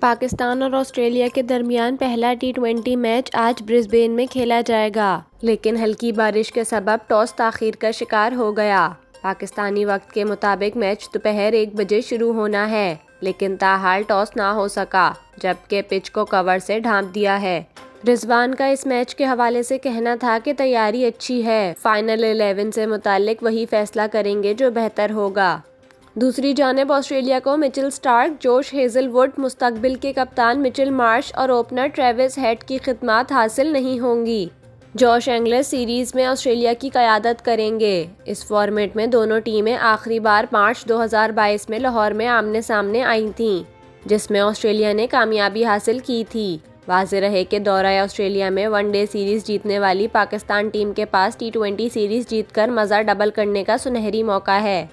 پاکستان اور آسٹریلیا کے درمیان پہلا T20 میچ آج برسبین میں کھیلا جائے گا، لیکن ہلکی بارش کے سبب ٹاس تاخیر کا شکار ہو گیا۔ پاکستانی وقت کے مطابق میچ دوپہر 1 بجے شروع ہونا ہے، لیکن تاحال ٹاس نہ ہو سکا، جبکہ پچ کو کور سے ڈھانپ دیا ہے۔ رضوان کا اس میچ کے حوالے سے کہنا تھا کہ تیاری اچھی ہے، فائنل 11 سے متعلق وہی فیصلہ کریں گے جو بہتر ہوگا۔ دوسری جانب آسٹریلیا کو مچل سٹارک، جوش ہیزل ووڈ، مستقبل کے کپتان مچل مارش اور اوپنر ٹریوس ہیڈ کی خدمات حاصل نہیں ہوں گی۔ جوش انگلش سیریز میں آسٹریلیا کی قیادت کریں گے۔ اس فارمیٹ میں دونوں ٹیمیں آخری بار مارچ 2022 میں لاہور میں آمنے سامنے آئی تھیں، جس میں آسٹریلیا نے کامیابی حاصل کی تھی۔ واضح رہے کہ دورہ آسٹریلیا میں ون ڈے سیریز جیتنے والی پاکستان ٹیم کے پاس T20 سیریز جیت کر مزہ ڈبل کرنے کا سنہری موقع ہے۔